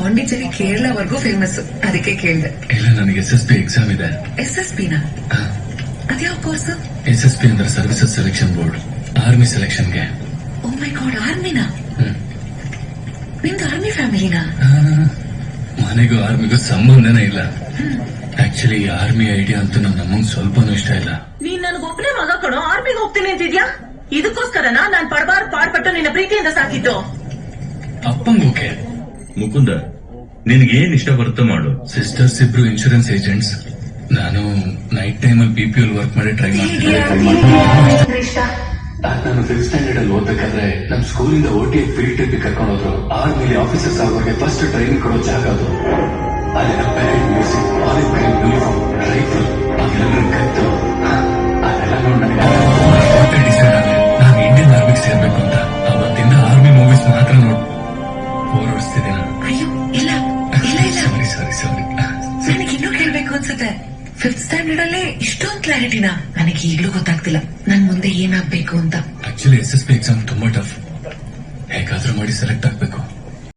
Pondicherry ಕೇರಳವರೆಗೂ famous, ಅದಕ್ಕೆ ಕೇಳಿದೆ. ಇಲ್ಲ, ನನಗೆ SSP ಎಕ್ಸಾಮ್ ಇದೆ. SSP ನ? ಅದ್ಯಾವ ಕೋರ್ಸ್? SSP ಅಂದ್ರೆ ಸರ್ವಿಸಸ್ ಸೆಲೆಕ್ಷನ್ ಬೋರ್ಡ್, ಆರ್ಮಿ ಸೆಲೆಕ್ಷನ್ಗೆ. ಓ ಮೈ ಗಾಡ್, ಆರ್ಮಿನಾ? ನಿಮ್ದು ಆರ್ಮಿ ಫ್ಯಾಮಿಲಿನಾ? ಮನೆಗೂ ಆರ್ಮಿಗೂ ಸಂಬಂಧನೇ ಇಲ್ಲ. ಆಕ್ಚುಲಿ ಆರ್ಮಿ ಐಡಿಯಾ ಅಂತೂ ನಮ್ಮಂಗ್ ಸ್ವಲ್ಪನೂ ಇಷ್ಟ ಇಲ್ಲ. ನೀನ್ ನನ್ಗೊಬ್ಬನೇ ಮಗ ಕೊಡೋ ಆರ್ಮಿಗೆ ಹೋಗ್ತೀನಿ ಅಂತಿದ್ಯಾ? ಇದಕ್ಕೋಸ್ಕರನಾ ನಾನ್ ಪಾಡ್ಪಟ್ಟು ನಿನ್ನ ಪ್ರೀತಿಯಿಂದ ಸಾಕಿದ್ದು? ಅಪ್ಪಂಗ್ ಓಕೆ. ಮುಕುಂದ, ನಿನ್ಗೇನ್ ಇಷ್ಟ ಬರುತ್ತೋ ಮಾಡು. ಸಿಸ್ಟರ್ಸ್ ಇಬ್ರು ಇನ್ಶೂರೆನ್ಸ್ ಏಜೆಂಟ್ಸ್. ನಾನು ನೈಟ್ ಟೈಮ್ ಅಲ್ಲಿ BPO ವರ್ಕ್ ಮಾಡಿ ಟ್ರೈ ಮಾಡ್ತೀನಿ. ನಾನು 5th ಸ್ಟ್ಯಾಂಡರ್ಡ್ ಅಲ್ಲಿ ಓದ್ಬೇಕಾದ್ರೆ ನಮ್ ಸ್ಕೂಲಿಂದ OTA ಫೀಲ್ಡ್ ಟ್ರಿಪ್ ಕರ್ಕೊಂಡು ಹೋದ್ರು. ಆರ್ಮಿಲಿ ಆಫೀಸರ್ಸ್ ಆಗೋರಿಗೆ ಫಸ್ಟ್ ಟ್ರೈನಿಂಗ್ ಕೊಡೋ ಜಾಗ ಅದು. ಅಲ್ಲಿನ parade music, college parade uniform, rifle, ಅವೆಲ್ಲರ ಕತ್ತು, ಅದೆಲ್ಲ ನೋಡಿ ನನಗೆ ಡಿಸೈಡ್ ಆಗಿದೆ ನಾನು ಇಂಡಿಯನ್ ಆರ್ಮಿಗೆ ಸೇರ್ಬೇಕು ಅಂತ. ಅವತ್ತಿಂದ ಆರ್ಮಿ ಮೂವೀಸ್ ಮಾತ್ರ ನೋಡಿ ಬೋರ್ ಹೊಡಿಸ್ತಿದ್ದೀನಿ. ಅಯ್ಯೋ ಇಲ್ಲ ಇಲ್ಲ ಇಲ್ಲ, ಸಾರಿ. ನನಗೆ ಇನ್ನೂ ಕೇಳ್ಬೇಕು ಅನ್ಸುತ್ತೆ. 5th ಸ್ಟ್ಯಾಂಡರ್ಡ್ ಅಲ್ಲೇ ಇಷ್ಟೊಂದು ಕ್ಲಾರಿಟಿನಾ? ನನಗೆ ಈಗ್ಲೂ ಗೊತ್ತಾಗ್ತಿಲ್ಲ ನನ್ ಮುಂದೆ ಏನಾಗ್ಬೇಕು ಅಂತ. ಆಕ್ಚುಲಿ SSP ಎಕ್ಸಾಮ್ ತುಂಬಾ ಟಫ್. ಹೇಗಾದ್ರೂ ಮಾಡಿ ಸೆಲೆಕ್ಟ್ ಆಗ್ಬೇಕು.